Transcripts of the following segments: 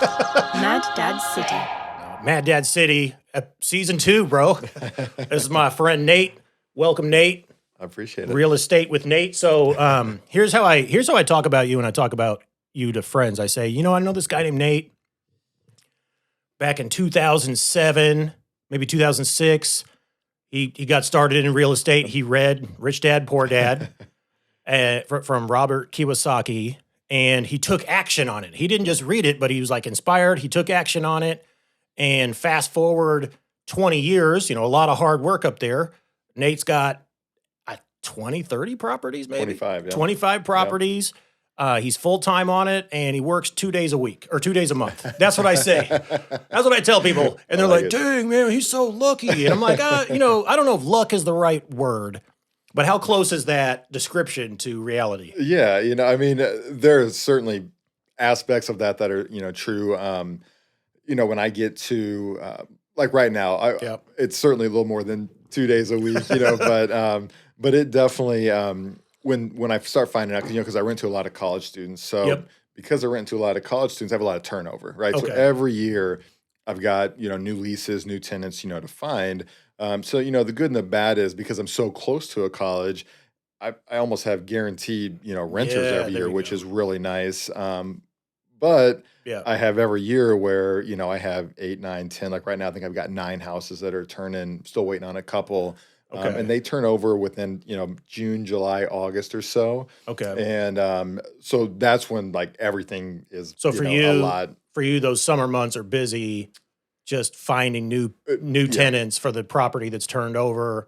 Mad Dad City. Mad Dad City, season 2, bro. This is my friend Nate. Welcome, Nate. I appreciate it. Real estate with Nate. So here's how I talk about you when I talk about you to friends. I say, I know this guy named Nate. Back in 2007, maybe 2006, he got started in real estate. He read Rich Dad, Poor Dad from Robert Kiyosaki, and he took action on it. He didn't just read it, but he was like inspired. He took action on it. And fast forward 20 years, a lot of hard work up there. Nate's got 20, 30 properties, maybe? 25, yeah. 25 properties. He's full-time on it, and he works 2 days a week or 2 days a month. That's what I say. That's what I tell people. And they're like, dang, man, he's so lucky. And I'm like, I don't know if luck is the right word, but how close is that description to reality? Yeah, there's certainly aspects of that are, true. When I get to, like right now, it's certainly a little more than 2 days a week, but it definitely, when I start finding out, because I rent to a lot of college students. So because I rent to a lot of college students, I have a lot of turnover, right? Okay. So every year I've got, new leases, new tenants, to find. So, the good and the bad is because I'm so close to a college, I almost have guaranteed, renters every year, which is really nice. But I have every year where, I have 8, 9, 10, like right now, I think I've got 9 houses that are turning, still waiting on a couple. Okay. And they turn over within, June, July, August or so. Okay. And so that's when like everything is So for a lot. For you, those summer months are busy just finding new tenants for the property that's turned over.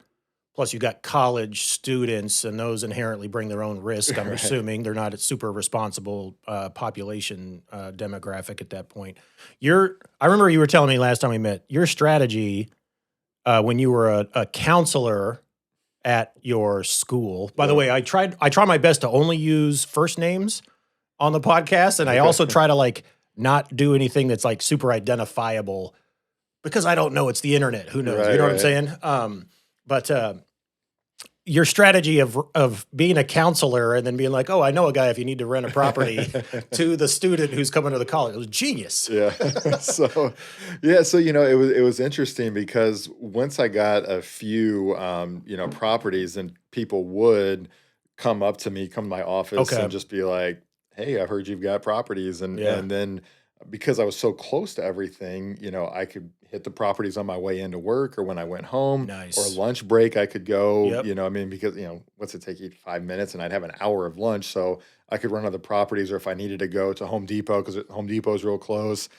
Plus you got college students, and those inherently bring their own risk. I'm assuming they're not a super responsible population demographic at that point. I remember you were telling me last time we met, your strategy when you were a counselor at your school. By the way, I try my best to only use first names on the podcast, and I also try to not do anything that's super identifiable because I don't know. It's the internet. Who knows? You know what I'm saying? But your strategy of being a counselor and then being like, oh, I know a guy if you need to rent a property to the student who's coming to the college. It was genius. Yeah. So it was interesting because once I got a few, properties, and people would come up to me, come to my office and just be like, hey, I've heard you've got properties. And then because I was so close to everything, I could hit the properties on my way into work or when I went home. Nice. Or lunch break, I could go, because, what's it take you 5 minutes, and I'd have an hour of lunch. So I could run other properties, or if I needed to go to Home Depot, because Home Depot is real close.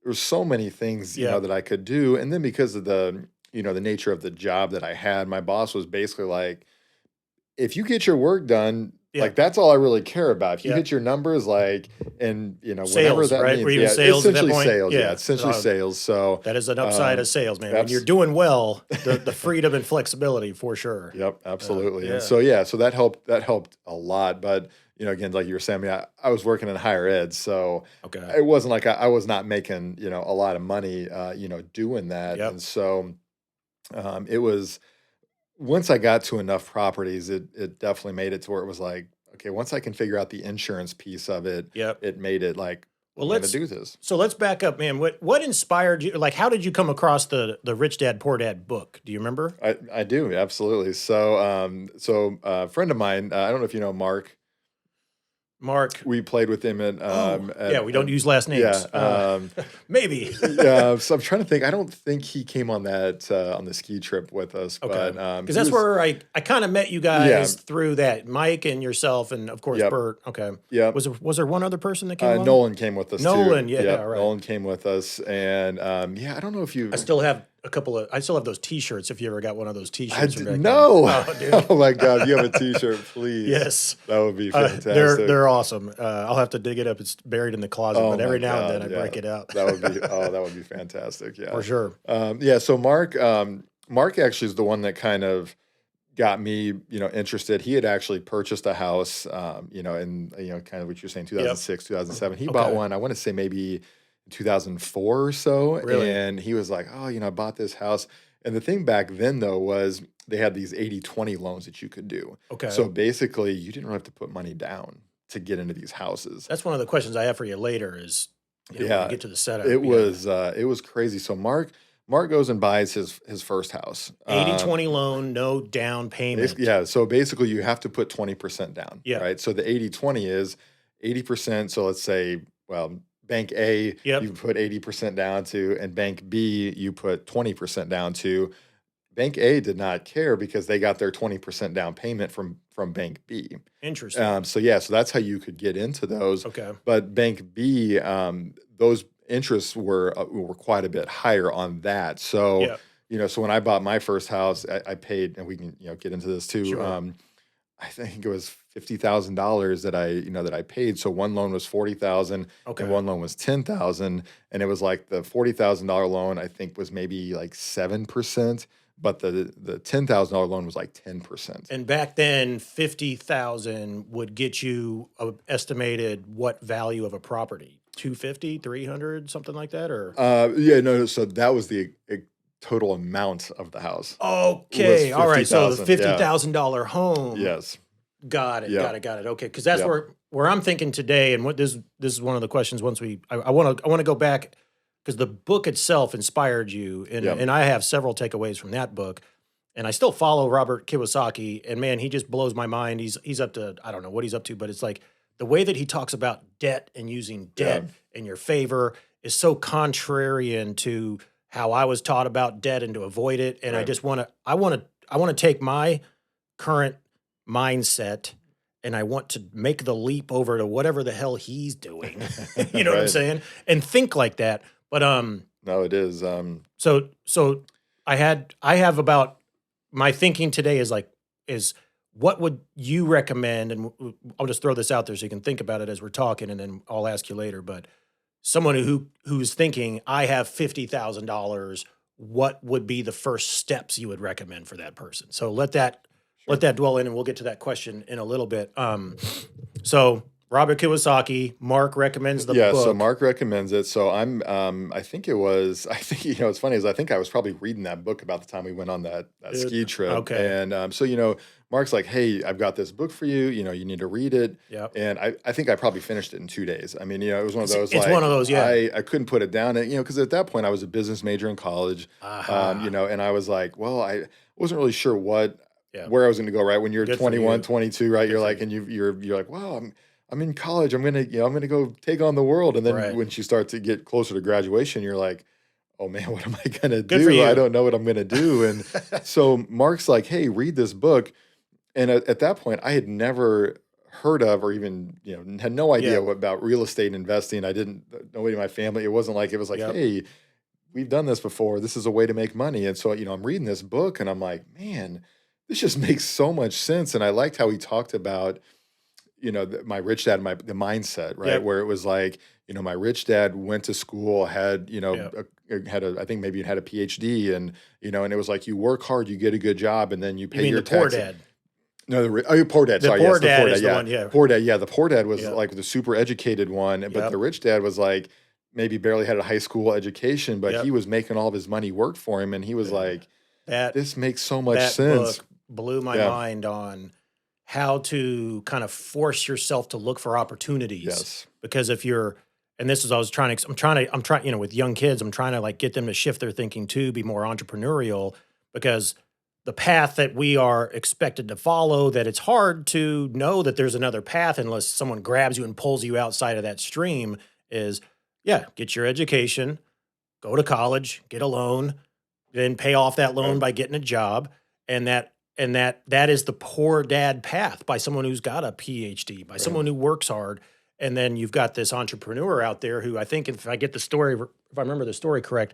There's so many things, that I could do. And then because of the, the nature of the job that I had, my boss was basically like, if you get your work done, that's all I really care about. If you hit your numbers, and sales, whatever that right? means, Sales essentially at that point? sales. Yeah, essentially sales. So that is an upside of sales, man. When you're doing well, the freedom and flexibility for sure. Yep, absolutely. And so that helped a lot. But again, like you were saying, I was working in higher ed, so it wasn't like I was not making a lot of money, doing that. And so it was. Once I got to enough properties, it definitely made it to where it was like, okay, once I can figure out the insurance piece of it, it made it like, well, let's do this. So let's back up, man. What inspired you? How did you come across the Rich Dad Poor Dad book? Do you remember? I do, absolutely. So a friend of mine, I don't know if you know Mark. We played with him at we don't use last names. Yeah, maybe. So I'm trying to think. I don't think he came on that on the ski trip with us, but because that's where I kind of met you guys through that. Mike and yourself, and of course Bert. Okay. Yeah. Was there one other person that came along? Nolan came with us. Nolan, too. Right. Nolan came with us, and I don't know if you. I still have those T-shirts. If you ever got one of those T-shirts, no. Oh, oh my God, you have a T-shirt, please. Yes, that would be fantastic. They're awesome. I'll have to dig it up. It's buried in the closet, but every now and then I break it out. that would be fantastic. Yeah, for sure. So Mark actually is the one that kind of got me, interested. He had actually purchased a house, in kind of what you're saying, 2006, 2007. He bought one. I want to say maybe 2004 or so. Really? And he was like, oh, I bought this house. And the thing back then, though, was they had these 80-20 loans that you could do. Okay. So basically, you didn't have to put money down to get into these houses. That's one of the questions I have for you later is, when you get to the setup. It was crazy. So Mark goes and buys his first house. 80-20 loan, no down payment. So basically you have to put 20% down, Yeah. right? So the 80-20 is 80%. So let's say, well, bank A, you put 80% down to, and bank B, you put 20% down to. Bank A did not care because they got their 20% down payment from Bank B. Interesting. So that's how you could get into those. Okay. But Bank B, those interests were quite a bit higher on that. So so when I bought my first house, I paid, and we can get into this too. Sure. I think it was $50,000 that I paid. So one loan was $40,000, and one loan was $10,000, and it was like the $40,000 loan I think was maybe like 7%. But the $10,000 loan was like 10%. And back then, $50,000 would get you a estimated what value of a property? 250, 300, something like that, or? So that was the total amount of the house. Okay, all right. So the $50,000 home. Yes. Got it. Okay, because that's where I'm thinking today, and what this is one of the questions. Once I want to go back. Because the book itself inspired you, and I have several takeaways from that book, and I still follow Robert Kiyosaki, and man, he just blows my mind. He's up to, I don't know what he's up to, but it's like the way that he talks about debt and using debt in your favor is so contrarian to how I was taught about debt and to avoid it. And I want to take my current mindset and I want to make the leap over to whatever the hell he's doing. You know what I'm saying? And think like that. But no, it is. So I have about my thinking today is what would you recommend? And I'll just throw this out there so you can think about it as we're talking, and then I'll ask you later. But someone who's thinking, I have $50,000, what would be the first steps you would recommend for that person? So let that dwell in, and we'll get to that question in a little bit. So Robert Kiyosaki, Mark recommends the book. Yeah, so Mark recommends it. So I think it's funny is I think I was probably reading that book about the time we went on that ski trip. Okay. And so Mark's like, hey, I've got this book for you. You need to read it. Yep. And I think I probably finished it in 2 days. I mean, it was one of those. It's one of those, yeah. I couldn't put it down, because at that point I was a business major in college. And I was like, well, I wasn't really sure where I was going to go. Right when you're 21, 22, right? You're like, and you're like, wow, I'm in college. I'm gonna go take on the world. And then when you start to get closer to graduation, you're like, oh man, what am I gonna do? I don't know what I'm gonna do. And so Mark's like, hey, read this book. And at that point, I had never heard of or even had no idea about real estate investing. I didn't. Nobody in my family. It wasn't like hey, we've done this before. This is a way to make money. And so I'm reading this book, and I'm like, man, this just makes so much sense. And I liked how he talked about. My rich dad, the mindset, right? Yep. Where it was like, my rich dad went to school, had, I think maybe had a PhD, and it was like, you work hard, you get a good job, and then you pay your taxes. Poor dad. No, poor dad. The poor dad is the one, Poor dad, yeah. The poor dad was like the super educated one, but the rich dad was like, maybe barely had a high school education, but he was making all of his money work for him, and he was like, this makes so much sense. Book blew my mind on how to kind of force yourself to look for opportunities. Yes. Because if you're, and this is, I'm trying, with young kids, I'm trying to like get them to shift their thinking to be more entrepreneurial, because the path that we are expected to follow, that it's hard to know that there's another path unless someone grabs you and pulls you outside of that stream is, get your education, go to college, get a loan, then pay off that loan by getting a job. And that is the poor dad path by someone who's got a PhD, by someone who works hard. And then you've got this entrepreneur out there who, I think if I remember the story correct,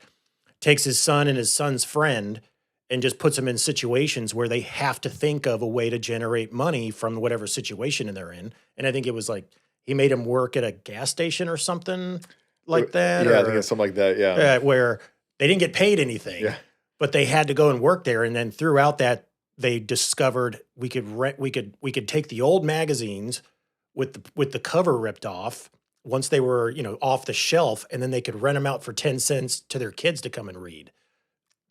takes his son and his son's friend and just puts them in situations where they have to think of a way to generate money from whatever situation they're in. And I think it was like he made him work at a gas station or something like that. Yeah, I think it's something like that, yeah. Where they didn't get paid anything, but they had to go and work there. And then throughout that, they discovered we could take the old magazines with the cover ripped off once they were, off the shelf, and then they could rent them out for 10 cents to their kids to come and read.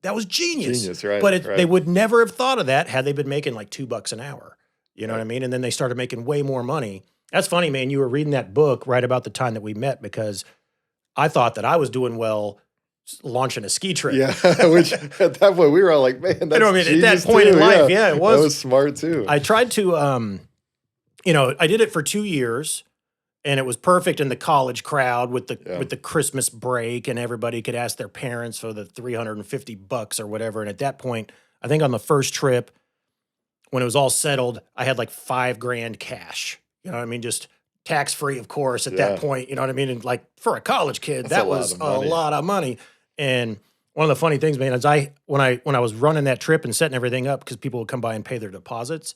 That was genius. Right? But they would never have thought of that had they been making like $2 an hour. You know what I mean? And then they started making way more money. That's funny, man. You were reading that book right about the time that we met, because I thought that I was doing well launching a ski trip. Yeah, which at that point we were all like, man, that's at that point in life, it was. That was smart too. I tried to, I did it for 2 years, and it was perfect in the college crowd with the Christmas break, and everybody could ask their parents for the $350 or whatever. And at that point, I think on the first trip, when it was all settled, I had like $5,000 cash. You know what I mean? Just tax free, of course, at that point. You know what I mean? And like for a college kid, that was a lot of money. And one of the funny things, man, is when I was running that trip and setting everything up, because people would come by and pay their deposits,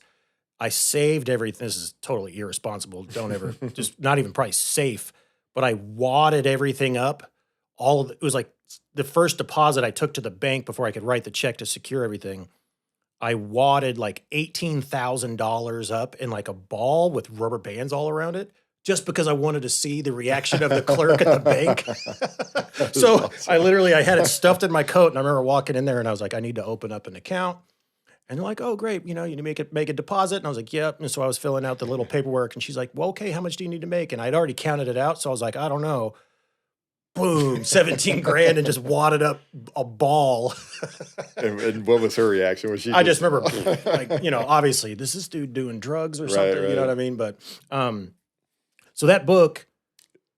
I saved everything. This is totally irresponsible. Don't ever, just not even probably safe. But I wadded everything up. It was like the first deposit I took to the bank before I could write the check to secure everything. I wadded like $18,000 up in like a ball with rubber bands all around it, just because I wanted to see the reaction of the clerk at the bank. So awesome. I had it stuffed in my coat, and I remember walking in there and I was like, I need to open up an account. And they're like, oh, great, you need to make a deposit. And I was like, yep. And so I was filling out the little paperwork, and she's like, well, okay, how much do you need to make? And I'd already counted it out. So I was like, I don't know. Boom, $17,000 and just wadded up a ball. and what was her reaction? Was she? I just remember, like, obviously, this is dude doing drugs or something. Right. You know what I mean? But so that book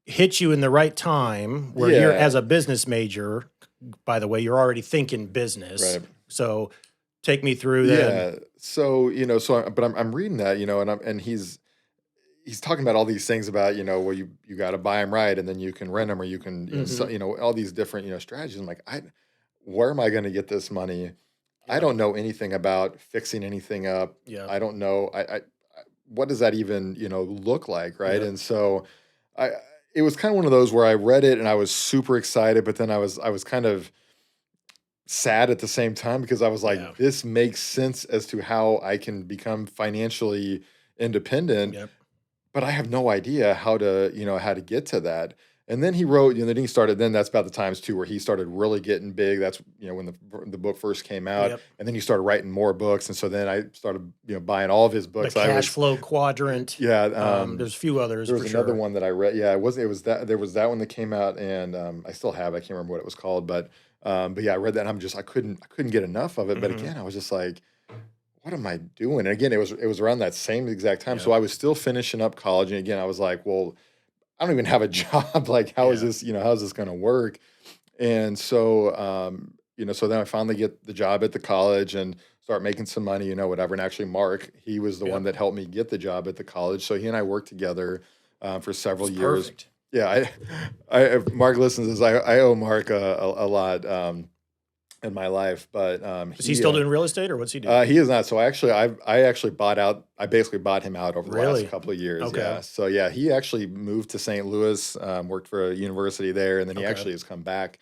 hit you in the right time where you're, as a business major, by the way, you're already thinking business. Right. So take me through that. Yeah. So but I'm reading that, and he's talking about all these things about, well, you got to buy them right, and then you can rent them, or you can, all these different, strategies. I'm like, where am I going to get this money? Yeah. I don't know anything about fixing anything up. Yeah. I don't know. What does that even, look like? Right. Yeah. And so it was kind of one of those where I read it and I was super excited, but then I was kind of sad at the same time, because I was like, this makes sense as to how I can become financially independent. Yep. But I have no idea how to get to that. And then he wrote, then that's about the times too, where he started really getting big. That's, when the book first came out. Yep. And then he started writing more books. And so then I started, buying all of his books. The Cash Flow Quadrant. Yeah. There's a few others. There was another one that I read. Yeah, there was that one that came out, and I still have it. I can't remember what it was called, but yeah, I read that, and I couldn't get enough of it. But again, I was just like, what am I doing? And again, it was around that same exact time. Yeah. So I was still finishing up college. And again, I was like, well, I don't even have a job. Like, how is this, how's this going to work? And so, so then I finally get the job at the college and start making some money, whatever. And actually Mark, he was the one that helped me get the job at the college. So he and I worked together for several years. Perfect. Yeah. If Mark listens to this, I owe Mark a lot. In my life, but is he still doing real estate, or what's he doing? He is not. So I basically bought him out over the last couple of years. Okay. Yeah. So yeah, he actually moved to St. Louis, worked for a university there, and then he actually has come back.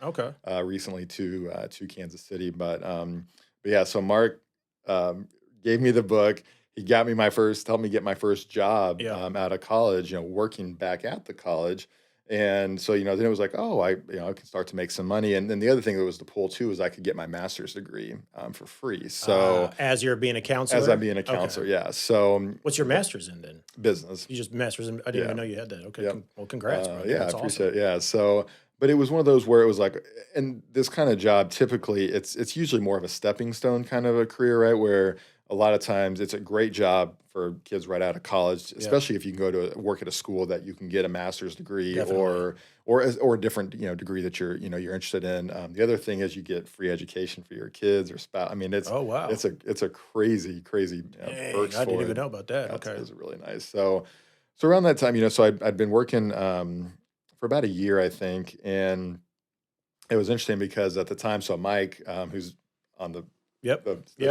Recently to Kansas City, but yeah. So Mark gave me the book. He got me helped me get my first job out of college. Working back at the college. And so, then it was like, oh, I can start to make some money. And then the other thing that was the pull too is I could get my master's degree for free. So as you're being a counselor? As I'm being a counselor, yeah. So what's your master's in then? Business. You just master's in, I didn't even know you had that. Okay. Yep. Well, congrats, bro. Yeah, I appreciate it. Yeah. So, but it was one of those where it was like, and this kind of job, typically it's usually more of a stepping stone kind of a career, right? Where a lot of times it's a great job for kids right out of college, especially if you can go to work at a school that you can get a master's degree or a different degree that you're interested in. The other thing is you get free education for your kids or spouse. I mean, it's a crazy perks. I didn't even know about that. Okay, it's really nice. So around that time, so I'd been working for about a year, I think, and it was interesting because at the time, so Mike, who's on the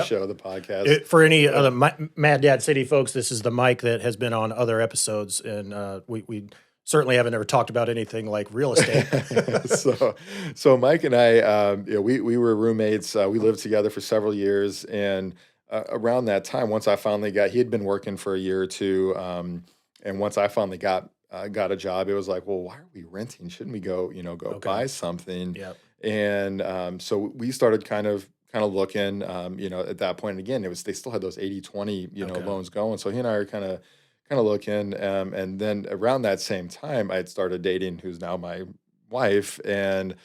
show, the podcast. For any other Mad Dad City folks, this is the Mike that has been on other episodes, and we certainly haven't ever talked about anything like real estate. So Mike and I, we were roommates. We lived together for several years, and around that time, once I finally he had been working for a year or two, and once I finally got a job, it was like, well, why are we renting? Shouldn't we go buy something? Yep. And so we started kind of looking, at that point. And again, they still had those 80-20, loans going. So he and I are kind of looking. And then around that same time, I had started dating who's now one wife. And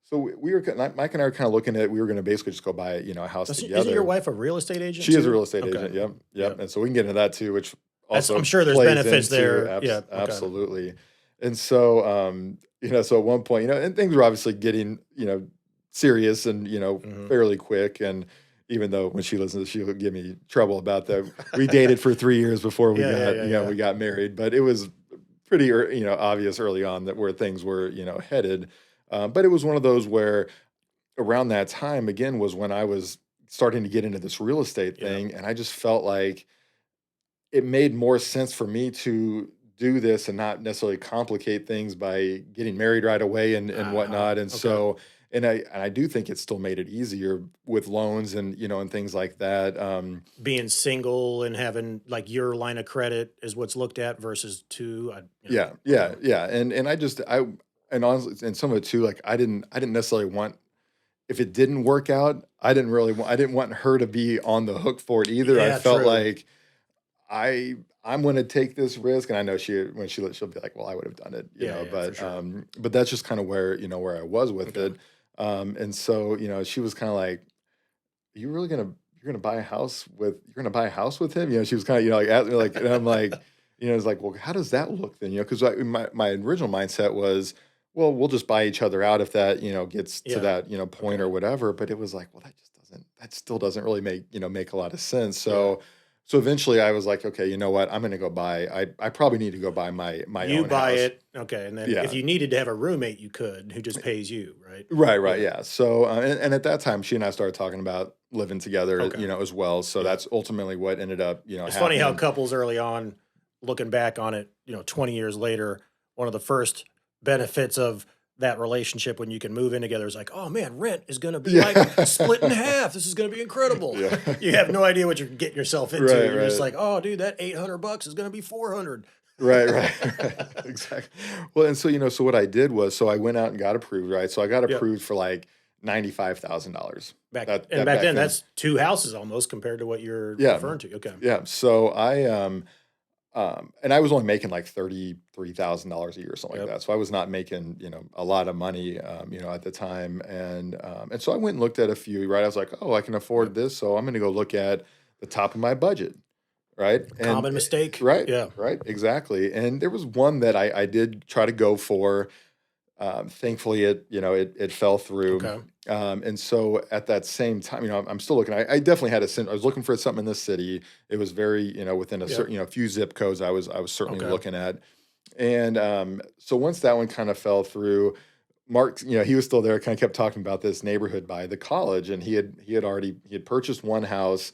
so we were, Mike and I were kind of looking at, we were going to basically just go buy, a house together. Isn't your wife a real estate agent She is a too? real estate Okay. agent. Yep. Yep. And so we can get into that too, which also I'm sure there's plays benefits into, there. Yeah. Okay. Absolutely. And so, so at one point, and things were obviously getting, serious and, fairly quick. And even though when she listens, she'll give me trouble about that. We dated for 3 years before we we got married, but it was pretty, obvious early on that where things were, headed. But it was one of those where around that time, again, was when I was starting to get into this real estate thing. And I just felt like it made more sense for me to do this and not necessarily complicate things by getting married right away and whatnot. And so, and I do think it still made it easier with loans and, and things like that. Being single and having like your line of credit is what's looked at versus two. Yeah. And honestly, and some of it too, like I didn't necessarily want, if it didn't work out, I didn't want her to be on the hook for it either. Yeah, I felt true. like I'm going to take this risk, and I know she'll be like, well, I would have done it, but sure. But that's just kind of where I was with it. And so, she was kind of like, are you really you're going to buy a house with him? She was kind of, like, asking me like, and I'm like, it's like, well, how does that look then? Because my original mindset was, well, we'll just buy each other out if that, gets to that, point or whatever. But it was like, well, that still doesn't really make a lot of sense. So, so eventually I was like, okay, you know what? I'm going to go buy, I probably need to go buy my You own buy house. it. Okay. And then if you needed to have a roommate, you could, who just pays you, right? Right. Yeah. So, and at that time, she and I started talking about living together, as well. So that's ultimately what ended up, It's funny how couples early on, looking back on it, 20 years later, one of the first benefits of that relationship when you can move in together is like, oh man, rent is going to be like split in half. This is going to be incredible. Yeah. You have no idea what you're getting yourself into. You're just like, oh dude, that $800 is going to be $400. Right. Exactly. Well, and so, so what I did was, so I went out and got approved, right? So I got approved for like $95,000. Back then, that's two houses almost compared to what you're referring to. Okay. Yeah. So I, and I was only making like $33,000 a year or something like that. So I was not making, a lot of money, at the time. And so I went and looked at a few, right? I was like, oh, I can afford this. So I'm going to go look at the top of my budget. Right. Common mistake. Right. Yeah. Right. Exactly. And there was one that I did try to go for. Thankfully, it fell through. Okay. And so at that same time, I'm still looking. I definitely had I was looking for something in this city. It was very, within a certain, a few zip codes. I was certainly looking at. And so once that one kind of fell through, Mark, he was still there. Kind of kept talking about this neighborhood by the college, and he had purchased one house.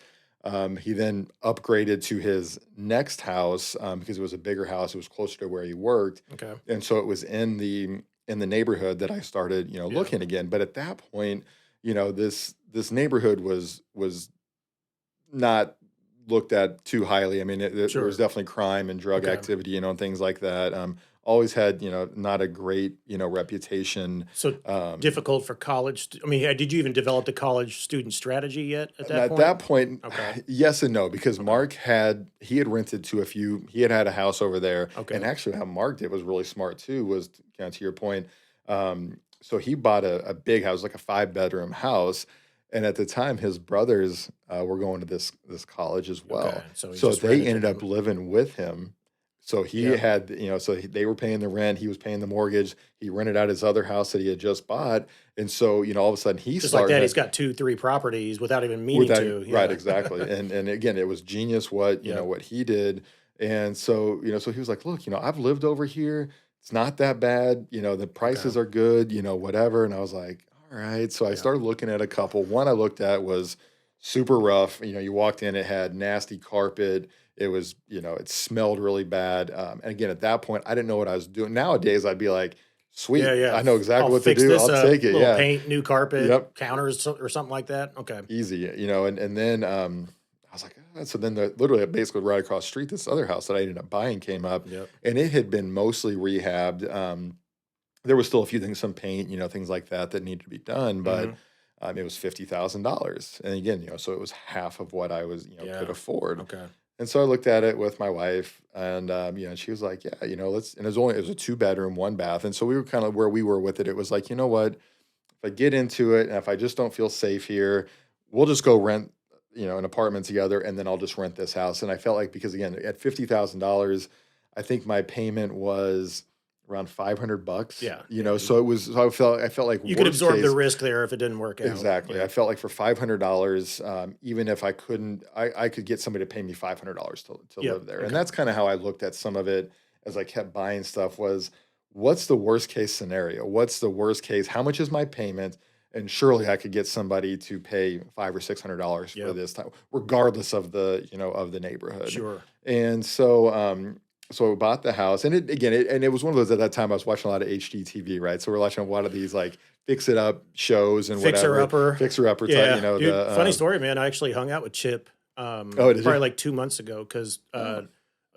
He then upgraded to his next house because it was a bigger house. It was closer to where he worked. Okay. And so it was in the neighborhood that I started, looking again. But at that point, this neighborhood was not looked at too highly. I mean, there was definitely crime and drug activity, and things like that. Always had, not a great, reputation. So difficult for college. I mean, did you even develop the college student strategy yet at that point? At that point, yes and no, because Mark had rented to he had a house over there. Okay. And actually how Mark did was really smart too, was kind of to your point. So he bought a big house, like a 5-bedroom house. And at the time, his brothers were going to this college as well. Okay. So they ended up living with him. So he had, they were paying the rent, he was paying the mortgage, he rented out his other house that he had just bought. And so, all of a sudden just like that, he's got 2-3 properties without even meaning to. Yeah. Right, exactly. and again, it was genius what he did. And so, so he was like, look, I've lived over here. It's not that bad. The prices are good, whatever. And I was like, all right. So I started looking at a couple. One I looked at was super rough. You walked in, it had nasty carpet. It was, it smelled really bad. And again, at that point, I didn't know what I was doing. Nowadays, I'd be like, sweet, I know exactly what to do. I'll take it. Yeah. Paint, new carpet, counters or something like that. Okay. Easy, and then I was like, so then literally basically right across the street, this other house that I ended up buying came up, and it had been mostly rehabbed. There was still a few things, some paint, things like that needed to be done, but it was $50,000. And again, so it was half of what I was, could afford. Okay. And so I looked at it with my wife, and she was like, "Yeah, let's." And it was a 2 bedroom, 1 bath, and so we were kind of where we were with it. It was like, you know what, if I get into it, and if I just don't feel safe here, we'll just go rent, an apartment together, and then I'll just rent this house. And I felt like because again, at $50,000, I think my payment was around $500. Yeah. So it was. So I felt like you could worst absorb the case, risk there if it didn't work out. exactly. Yeah. I felt like for $500, even if I couldn't, I could get somebody to pay me $500 to Yep. live there. Okay. And that's kind of how I looked at some of it as I kept buying stuff was, what's the worst case scenario? What's the worst case? How much is my payment? And surely I could get somebody to pay $500 or $600 for Yep. this time, regardless of the neighborhood. Sure. And so we bought the house, and it was one of those. At that time, I was watching a lot of HGTV, right? So we're watching a lot of these like fix it up shows and whatever. Fixer upper type, Yeah. Dude, funny story, man. I actually hung out with Chip did probably you? like 2 months ago because a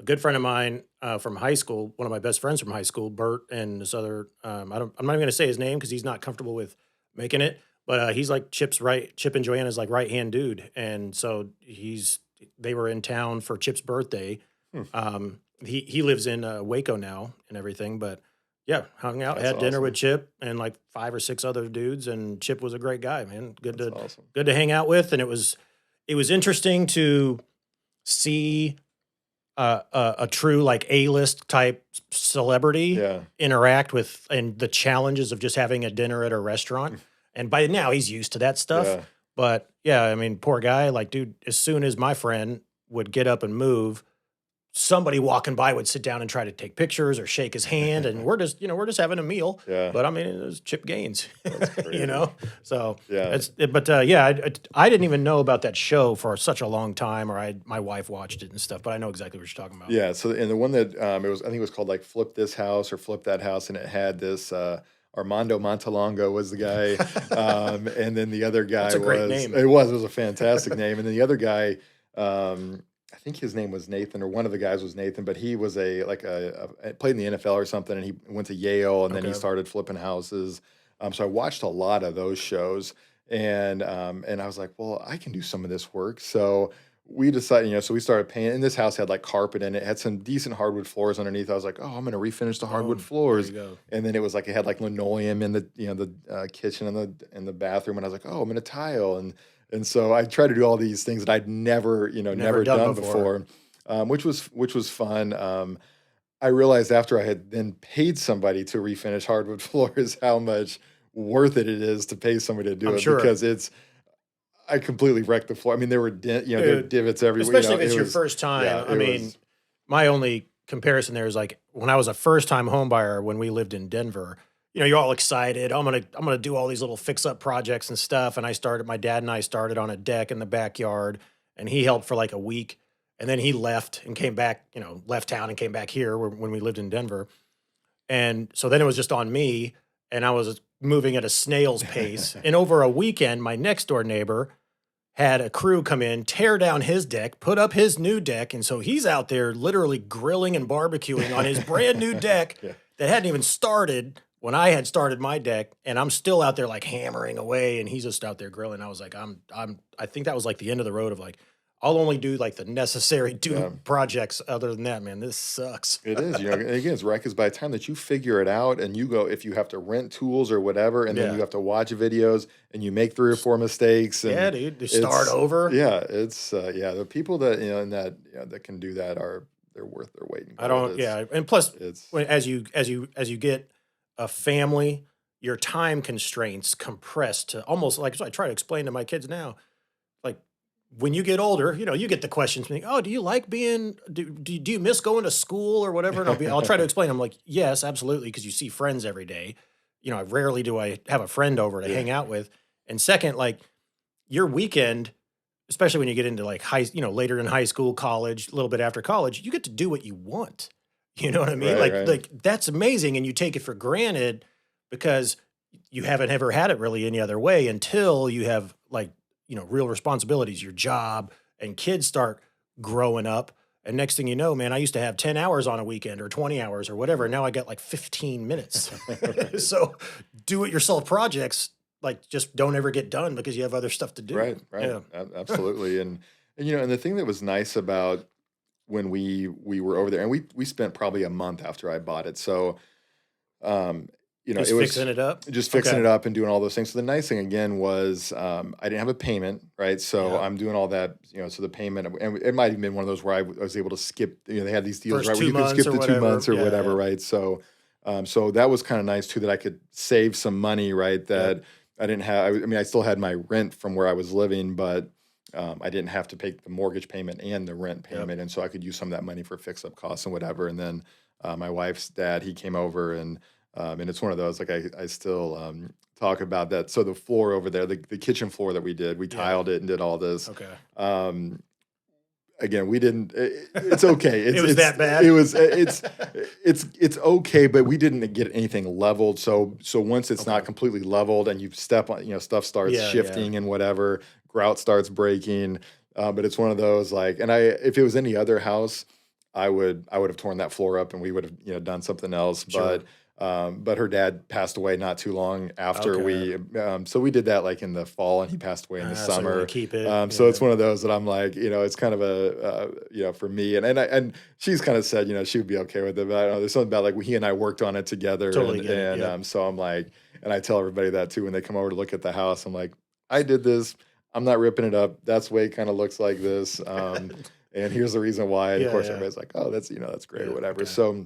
good friend of mine from high school, one of my best friends from high school, Bert, and this other, I'm not even going to say his name because he's not comfortable with making it, but he's like Chip and Joanna's like right-hand dude. And so they were in town for Chip's birthday. He lives in Waco now and everything, but yeah, hung out, That's had dinner awesome. with Chip and like 5 or 6 other dudes, and Chip was a great guy, man. That's awesome. Good to hang out with, and it was interesting to see a true like A-list type celebrity Yeah. interact with and the challenges of just having a dinner at a restaurant. And by now he's used to that stuff. Yeah. But yeah, I mean, poor guy, like, dude, as soon as my friend would get up and move, somebody walking by would sit down and try to take pictures or shake his hand, and we're just having a meal. Yeah. But I mean, it was Chip Gaines, That's crazy. So Yeah. I didn't even know about that show for such a long time, or my wife watched it and stuff. But I know exactly what you're talking about. Yeah. So, and the one that I think it was called like Flip This House or Flip That House, and it had this Armando Montalongo was the guy, and then the other guy That's a great name. It was a fantastic name, and then the other guy, I think his name was Nathan, or one of the guys was Nathan, but he was played in the NFL or something, and he went to Yale, and then he started flipping houses. So I watched a lot of those shows, and I was like, well, I can do some of this work. So we decided, so we started painting, and this house had like carpet in it, had some decent hardwood floors underneath. I was like, oh, I'm going to refinish the hardwood floors. There you go. And then it was like, it had like linoleum in the kitchen and the bathroom. And I was like, oh, I'm going to tile. And so I tried to do all these things that I'd never done before, which was fun. I realized after I had then paid somebody to refinish hardwood floors, how much worth it is to pay somebody to do it, sure. because I completely wrecked the floor. I mean, there were there were divots everywhere. Especially if it's your first time. yeah, I mean, my only comparison there is like when I was a first time home buyer when we lived in Denver. You're all excited. I'm gonna do all these little fix up projects and stuff. And my dad and I started on a deck in the backyard, and he helped for like a week, and then he left and came back. Left town and came back here when we lived in Denver. And so then it was just on me, and I was moving at a snail's pace. And over a weekend, my next door neighbor had a crew come in, tear down his deck, put up his new deck. And so he's out there literally grilling and barbecuing on his brand new deck that hadn't even started when I had started my deck. And I'm still out there like hammering away, and he's just out there grilling. I was like, I think that was like the end of the road of like, I'll only do like the necessary projects. Other than that, man, this sucks. It is, and again, it's right, because by the time that you figure it out and you go, if you have to rent tools or whatever, and then you have to watch videos and you make 3 or 4 mistakes, and dude, you start over. Yeah, it's the people that that can do that they're worth their weight in gold. And plus, as you get a family, your time constraints compressed to almost like, so I try to explain to my kids now, like, when you get older, you get the questions, oh, do you like do you miss going to school or whatever? And I'll try to explain. I'm like, yes, absolutely, because you see friends every day. Rarely do I have a friend over to hang out with. And second, like, your weekend, especially when you get into like later in high school, college, a little bit after college, you get to do what you want. You know what I mean? Like that's amazing, and you take it for granted because you haven't ever had it really any other way until you have like, real responsibilities, your job, and kids start growing up. And next thing you know, man, I used to have 10 hours on a weekend or 20 hours or whatever. Now I got like 15 minutes. So do-it-yourself projects, like, just don't ever get done because you have other stuff to do. Right. Yeah. Absolutely. And the thing that was nice about when we were over there, and we spent probably a month after I bought it. So, Just it was fixing it up? just fixing Okay. it up and doing all those things. So the nice thing again was I didn't have a payment, right? So Yeah. I'm doing all that, so the payment, and it might have been one of those where I was able to skip. They had these deals, First right, where 2 you could months skip or the 2 whatever. months or Yeah, whatever, yeah. right? So that was kind of nice too, that I could save some money, right? That Yep. I didn't have. I mean, I still had my rent from where I was living, but I didn't have to pay the mortgage payment and the rent Yep. payment, and so I could use some of that money for fix-up costs and whatever. And then my wife's dad, he came over, and it's one of those, like, I still talk about that. So the floor over there, the kitchen floor that we did, we Yeah. tiled it and did all this. Okay. Again, we didn't. It's okay. It was that bad? It was. It's okay, but we didn't get anything leveled. So once it's not Okay. completely leveled and you step on, stuff starts Yeah, shifting and whatever, grout starts breaking. But it's one of those, like, and if it was any other house, I would have torn that floor up and we would have done something else. Sure. But her dad passed away not too long after Okay. so we did that like in the fall, and he passed away in the So you wanna summer. keep it. So Yeah. it's one of those that I'm like, it's kind of a, for me, and she's kind of said, she would be okay with it, but I don't know, there's something about, like, he and I worked on it together, Totally and get it, yep. so I'm like, and I tell everybody that too when they come over to look at the house. I'm like, I did this. I'm not ripping it up. That's the way it kind of looks like this. And here's the reason why. And of Yeah, course, yeah. everybody's like, oh, that's great Yeah, or whatever. okay.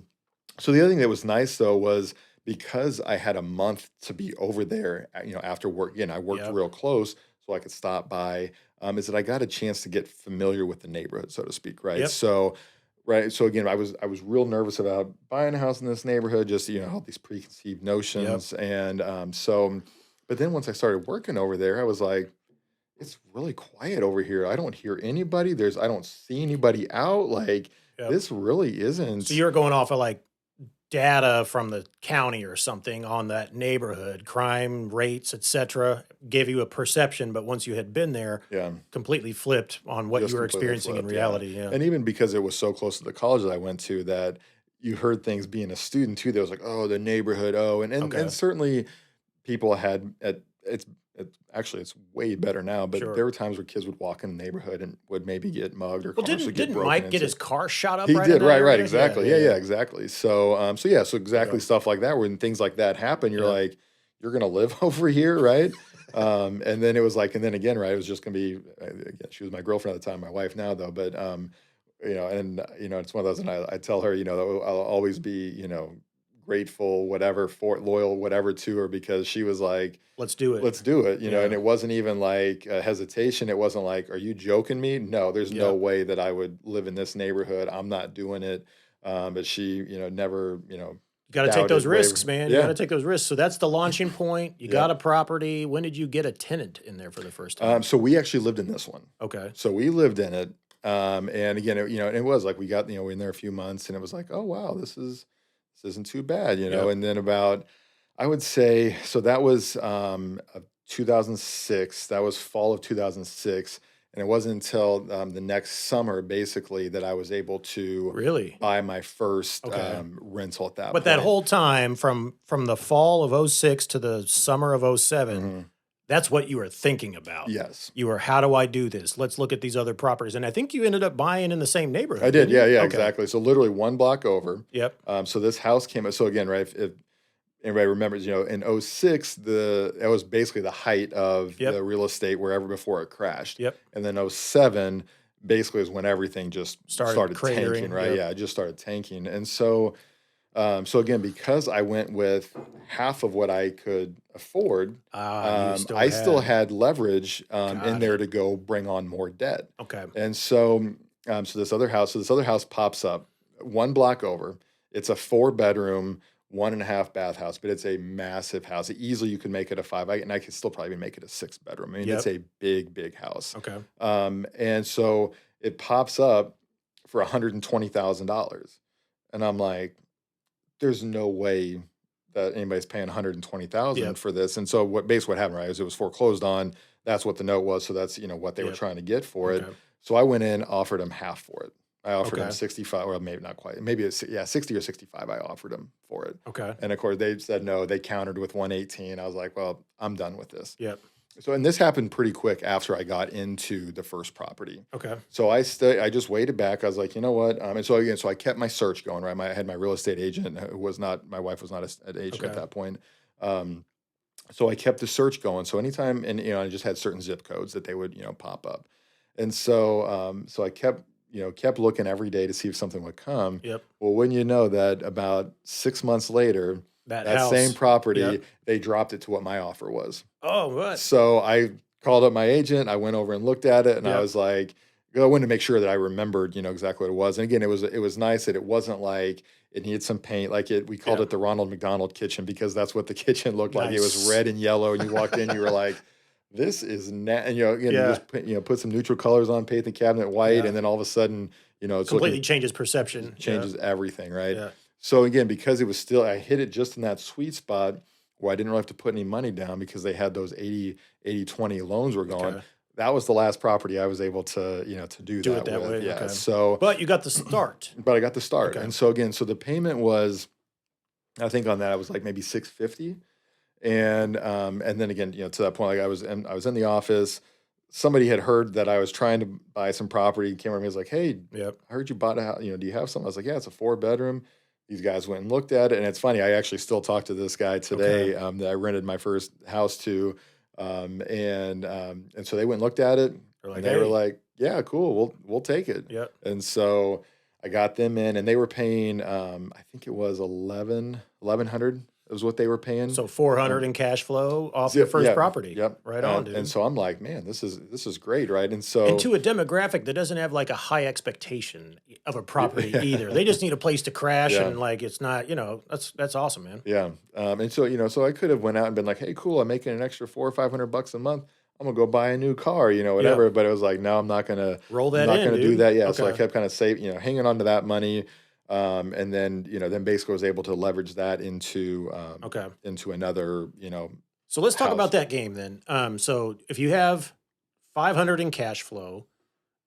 So the other thing that was nice though was, because I had a month to be over there, after work. Again, I worked Yep. real close, so I could stop by. Is that I got a chance to get familiar with the neighborhood, so to speak, right? Yep. So, right. So again, I was real nervous about buying a house in this neighborhood, just all these preconceived notions, and but then once I started working over there, I was like, it's really quiet over here. I don't hear anybody. I don't see anybody out. Like, Yep. this really isn't. So you're going off of, like, data from the county or something on that neighborhood, crime rates, et cetera, gave you a perception, but once you had been there, Yeah. completely flipped on what Just you were completely experiencing in flipped, yeah. reality. Yeah. And even because it was so close to the college that I went to, that you heard things being a student too. There was like, oh, the neighborhood, Okay. and certainly people had actually it's way better now, but Sure. there were times where kids would walk in the neighborhood and would maybe get mugged, or Well, cars would get didn't broken Mike get into. his car shot up He right in did, that right, area? exactly. Yeah, Yeah, yeah. exactly. So exactly, Okay. stuff like that, when things like that happen, you're Yeah. like, you're gonna live over here, right? And then it was like, and then again, right, it was just gonna be, again, she was my girlfriend at the time, my wife now though, but it's one of those, and I tell her, I'll always be, grateful, whatever, for loyal, whatever, to her, because she was like, Let's do it. let's do it, Yeah. and it wasn't even like a hesitation. It wasn't like, are you joking me? No, there's no Yep. way that I would live in this neighborhood. I'm not doing it. But she, never, You got to take those doubted, risks, wavered. man. You got Yeah. to take those risks. So that's the launching point. You Yep. got a property. When did you get a tenant in there for the first time? So we actually lived in this one. Okay. So we lived in it. And again, and it was like, we got, in there a few months, and it was like, oh wow, this isn't too bad, Yep. And then about, I would say, so that was 2006. That was fall of 2006, and it wasn't until the next summer, basically, that I was able to Really? buy my first Okay. rental at that But point. that whole time from the fall of 06 to the summer of 07, Mhm. that's what you were thinking about. Yes. You were, how do I do this? Let's look at these other properties. And I think you ended up buying in the same neighborhood. I did, didn't you? yeah, Okay. exactly. So literally one block over. Yep. So this house came. So again, right, if anybody remembers, in 06, that was basically the height of Yep. the real estate wherever before it crashed. Yep. And then 07 basically is when everything just started cratering. tanking, right? Yep. Yeah, it just started tanking. And so again, because I went with half of what I could afford, You I still had leverage in Got there it. to go bring on more debt. Okay. And so, this other house pops up one block over. It's a 4-bedroom, 1.5 bath house, but it's a massive house. Easily you can make it a 5, and I could still probably make it a 6-bedroom. I mean, it's a big, big house. Okay. And so it pops up for $120,000, and I'm like, there's no way that anybody's paying $120,000 Yep. for this. And so what happened, right, is it was foreclosed on. That's what the note was. So that's, what they were Yep. trying to get for it. Okay. So I went in, offered him half for it. I offered him Okay. 65, or maybe not quite. Maybe it's 60 or 65. I offered him for it. Okay. And of course they said no. They countered with 118. I was like, well, I'm done with this. Yep. So, and this happened pretty quick after I got into the first property. Okay. So I just waited back. I was like, you know what? And so again, so I kept my search going, right? I had my real estate agent who was not, my wife was not an agent at that point. So I kept the search going. So anytime, and I just had certain zip codes that they would, pop up. And so I kept looking every day to see if something would come. Yep. Well, wouldn't you know that about 6 months later, that house. same property, Yep. they dropped it to what my offer was. Oh, what? So I called up my agent. I went over and looked at it, and Yep. I was like, I wanted to make sure that I remembered, exactly what it was. And again, it was nice that it wasn't like it needed some paint. Like we called it the Ronald McDonald kitchen because that's what the kitchen looked like. It was red and yellow. And you walked in, you were like, this is and you just put some neutral colors on, paint the cabinet white, and then all of a sudden, it's completely changes perception. Changes everything, right? Yeah. So again, because it was still, I hit it just in that sweet spot where I didn't really have to put any money down because they had those 80-20 loans were going. Okay. That was the last property I was able to, to do that it that with. way. Yeah. Okay. So, but you got the start. But I got the start. Okay. And so again, so the payment was, I think on that I was like maybe $650. And then again, to that point, like I was in the office. Somebody had heard that I was trying to buy some property. Came over and was like, "Hey, Yep. I heard you bought a house. Do you have something?" I was like, "Yeah, it's a 4-bedroom." These guys went and looked at it, and it's funny. I actually still talk to this guy today that I rented my first house to, and so they went and looked at it, and they were like, "Yeah, cool, we'll take it." Yep. And so I got them in, and they were paying, I think it was $1,100. Was what they were paying. So $400 in cash flow off your first property. Yep. Right on, dude. And so I'm like, man, this is great, right? And so and to a demographic that doesn't have like a high expectation of a property either. They just need a place to crash and like it's not, that's awesome, man. Yeah. And so so I could have went out and been like, hey, cool, I'm making an extra $400 or $500 a month. I'm gonna go buy a new car, whatever. But it was like, no, I'm not gonna roll that. I'm not gonna do that. Yeah. Okay. So I kept kind of hanging on to that money. And then, then basically was able to leverage that into another, So let's talk house. about that game then. So if you have $500 in cash flow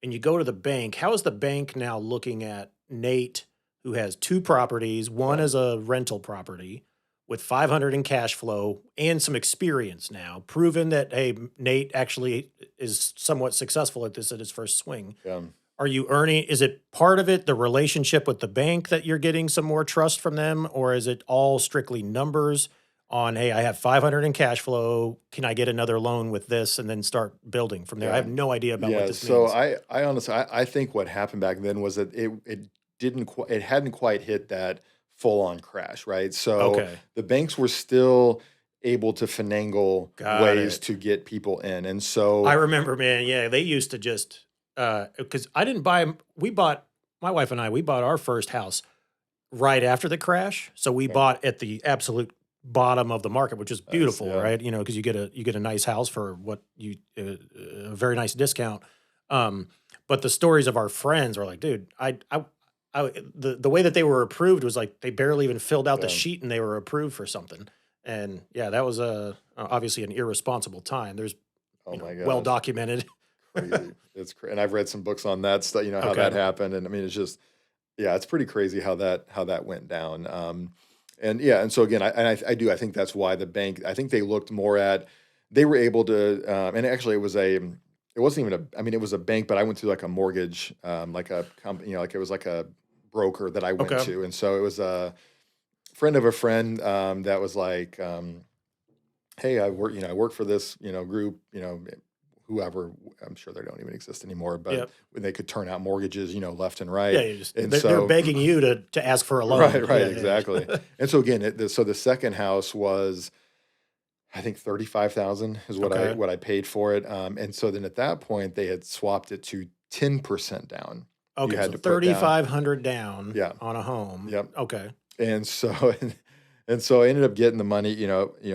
and you go to the bank, how is the bank now looking at Nate, who has 2 properties? One is a rental property with $500 in cash flow and some experience now, proven that, hey, Nate actually is somewhat successful at this at his first swing. Yeah. Are you earning, is it part of it, the relationship with the bank that you're getting some more trust from them? Or is it all strictly numbers on, hey, I have $500 in cash flow. Can I get another loan with this and then start building from there? I have no idea about what this means. So I honestly, I think what happened back then was that it hadn't quite hit that full on crash, right? So the banks were still able to finagle ways to get people in. And so I remember, man, they used to just, because my wife and I bought our first house right after the crash. So we bought at the absolute bottom of the market, which is beautiful, right? Because you get a nice house for what a very nice discount. But the stories of our friends were like, dude, the way that they were approved was like they barely even filled out the sheet and they were approved for something. And that was obviously an irresponsible time. There's well documented. Crazy. And I've read some books on that stuff, how that happened. And I mean, it's just, it's pretty crazy how that went down. And so again, I think that's why the bank, I think they looked more at, they were able to, and actually it wasn't even it was a bank, but I went through like a mortgage, like a company, like it was like a broker that I went to. And so it was a friend of a friend, that was like, hey, I work for this, group, whoever, I'm sure they don't even exist anymore, but when they could turn out mortgages, left and right. Yeah, they're begging you to ask for a loan. Right, exactly. And so again, so the second house was, I think $35,000 is what I paid for it. And so then at that point they had swapped it to 10% down. Okay, you had so to put $3,500 down on a home. Yep. Okay. And so I ended up getting the money,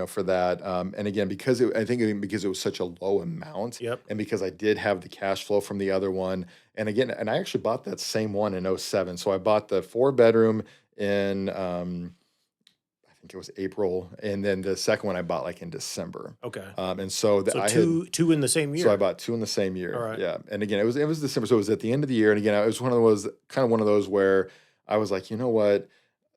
for that. And again, because it was such a low amount, and because I did have the cash flow from the other one, and I actually bought that same one in 2007. So I bought the 4-bedroom in, I think it was April, and then the second one I bought like in December. Okay. And so I had two in the same year. So I bought 2 in the same year. All right. Yeah. And again, it was December, so it was at the end of the year. And again, it was one of those where I was like, you know what?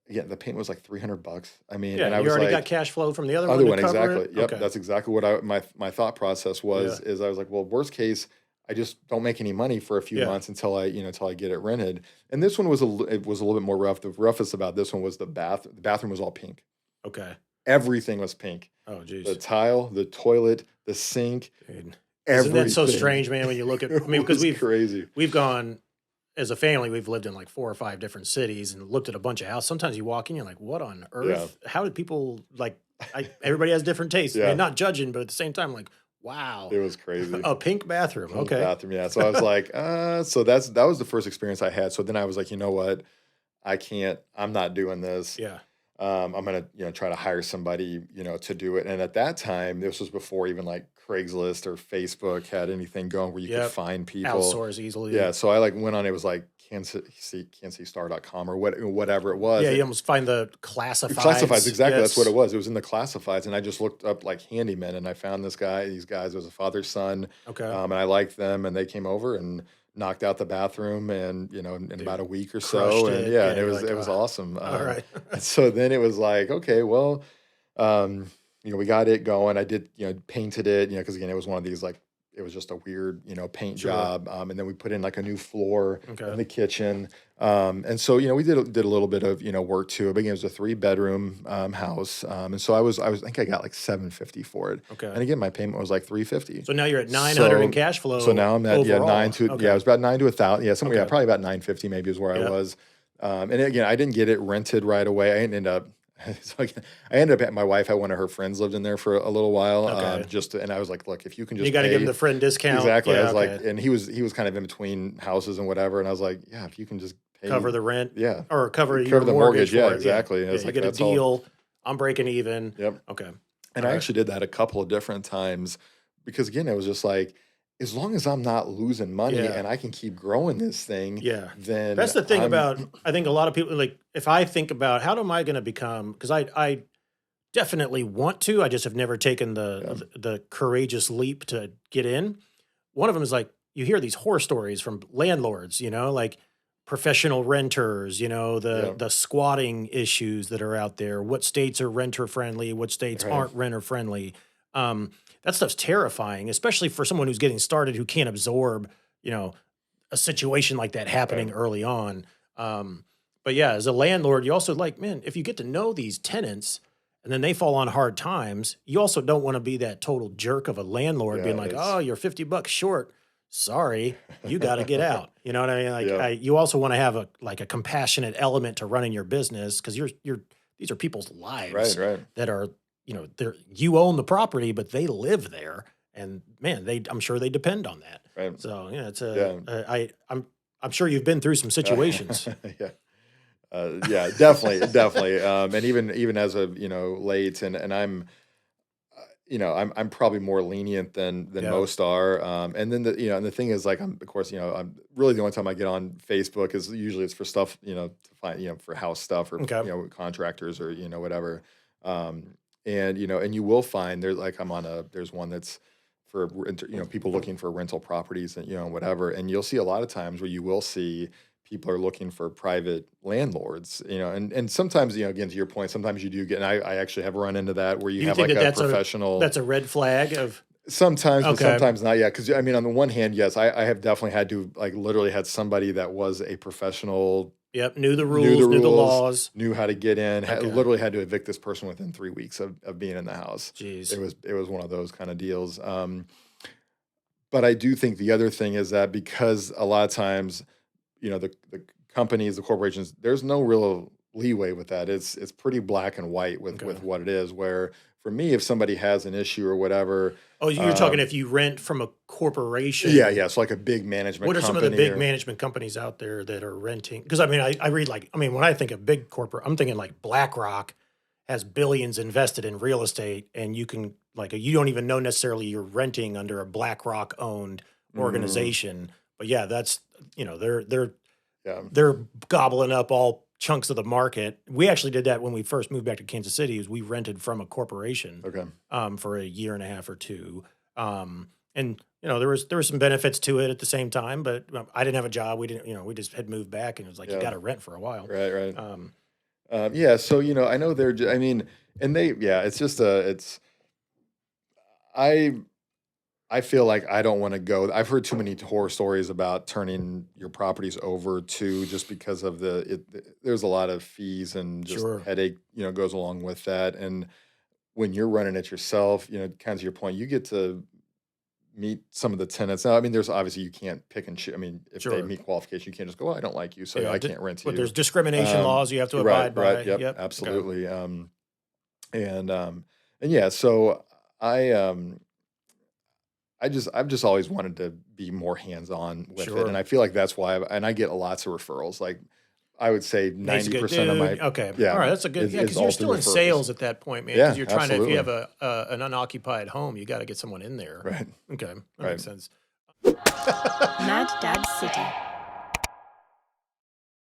yeah, the paint was like $300. I mean, Yeah, and I you was already like, got cash flow from the other other one one, to cover exactly. it? Yep, Okay. that's exactly what my thought process was. Yeah. Is I was like, well, worst case, I just don't make any money for a few Yeah. months until until I get it rented. And this one was it was a little bit more rough. The roughest about this one was the bath. The bathroom was all pink. Okay. Everything was pink. Oh, The geez. tile, the toilet, the sink, Dude. Isn't that so everything. strange, man, when you look at, I mean, It because was crazy. we've gone as a family, we've lived in like 4 or 5 different cities and looked at a bunch of houses. Sometimes you walk in, you're like, what on Yeah. earth? How did people like, everybody has different tastes. I Yeah. mean, not judging, but at the same time, like, wow, It was crazy. a pink bathroom. Pink Okay. bathroom, yeah. So I was like, so that was the first experience I had. So then I was like, you know what? I'm not doing this. Yeah. I'm gonna, try to hire somebody, to do it. And at that time, this was before even like Craigslist or Facebook had anything going where you could Yep. find people. Outsource easily. Yeah. So I like went on, it was like kansastar.com or whatever it was. Yeah, you almost find the classifieds. Classifieds, exactly. That's what Yes. it was. It was in the classifieds, and I just looked up like handymen, and I found these guys. It was a father son, Okay. and I liked them, and they came over and knocked out the bathroom, and in about a week or crushed so, and it. yeah, Yeah, and it you're was like, it was "Ah, awesome. all right." And so then it was like, okay, well, we got it going. I did, painted it, because again, it was one of these like it was just a weird, paint Sure. job. And then we put in like a new floor in Okay. the kitchen. And so, we did a little bit of, work to it. But again, it was a 3-bedroom house. And so I think I got like $750 for it. Okay. And again, my payment was like $350. So now you're at 900 in So- cash flow. So now I'm at overall. 9 to Okay. yeah, it was about 9 to 1,000. Yeah, somewhere Okay. probably about 950 maybe is where Yep. I was. And again, I didn't get it rented right away. I ended up I ended up my wife had one of her friends lived in there for a little while. Okay. And I was like, look, if you can just You got to pay, give him the friend discount. exactly. Yeah, I was like, okay. and he was kind of in between houses and whatever. And I was like, yeah, if you can just pay Cover the rent. yeah, Or cover your cover the mortgage. for Yeah, it. exactly. And Yeah, I was you like, get a that's all. deal. I'm breaking even. Yep. Okay. And All I right. actually did that a couple of different times because again, it was just like, as long as I'm not losing money Yeah. and I can keep growing this thing, Yeah. then That's the thing I'm- about, I think a lot of people, like, if I think about how am I going to become, because I definitely want to, I just have never taken the courageous leap to get in. One of them is like, you hear these horror stories from landlords, like professional renters, the squatting issues that are out there. What states are renter friendly? What states Right. aren't renter friendly? That stuff's terrifying, especially for someone who's getting started who can't absorb, a situation like that happening early on. But yeah, as a landlord, you also like, man, if you get to know these tenants and then they fall on hard times, you also don't want to be that total jerk of a landlord Yeah, being like, it's- oh, you're $50 short. Sorry, you got to get out. You know what I mean? Like, Yeah. you also want to have a compassionate element to running your business because these are people's lives right. that are, you own the property, but they live there, and man, I'm sure they depend on that. Right. So yeah, it's I'm sure you've been through some situations. Yeah. Yeah, definitely. And even as of, late and I'm, I'm probably more lenient than Yeah. most are. And then and the thing is like, of course, I'm really the only time I get on Facebook is usually it's for stuff, to find, for house stuff or, Okay. contractors or, whatever. And you will find there's like, there's one that's for, people looking for rental properties and, whatever. And you'll see a lot of times where you will see people are looking for private landlords, and sometimes, again, to your point, sometimes you do get, and I actually have run into that where you have think like that's professional. That's a red flag of Sometimes, but Okay. sometimes not. Yeah, because I mean, on the one hand, yes, I have definitely had to like literally had somebody that was a professional, knew the rules, knew the laws. knew how to get in, Okay. literally had to evict this person within 3 weeks of being in the house. Jeez. It was one of those kind of deals. But I do think the other thing is that because a lot of times, the companies, the corporations, there's no real leeway with that. It's pretty black and white with Okay. what it is. Where for me, if somebody has an issue or whatever, Oh, you're talking if you rent from a corporation. yeah, so like a big management. What are some of the company big or- management companies out there that are renting? Because I mean, I read when I think of big corporate, I'm thinking like BlackRock has billions invested in real estate, and you can you don't even know necessarily you're renting under a BlackRock owned organization. But yeah, that's Yeah, they're gobbling up all chunks of the market. We actually did that when we first moved back to Kansas City. Is we rented from a corporation okay, for a year and a half or two. And there was some benefits to it at the same time, but I didn't have a job. We didn't, we just had moved back, and it was like you Yeah. got to rent for a while. right. Yeah, so I know I mean, and it's just I I feel like I don't want to go. I've heard too many horror stories about turning your properties over to just because of there's a lot of fees and just Sure. headache, goes along with that. And when you're running it yourself, kind of your point, you get to meet some of the tenants. Now, I mean, there's obviously you can't pick and choose. I mean, if they Sure. meet qualification, you can't just go, "Well, I don't like you, so Yeah. I can't rent to But you." there's discrimination laws you have to Right, abide right, by. yep, Yep. Okay. absolutely. And yeah, so I've just always wanted to be more hands-on with it, and Sure. I feel like that's why and I get lots of referrals. Like, I would say Nate's a good 90% of dude. my Okay. All yeah, right. That's a good. is Yeah, is because you're all through still in referrals. sales at that point, man. Because Yeah, you're trying to, if you absolutely. have an unoccupied home, you got to get someone in there. Right, Okay. That right. makes sense. Mad Dad City.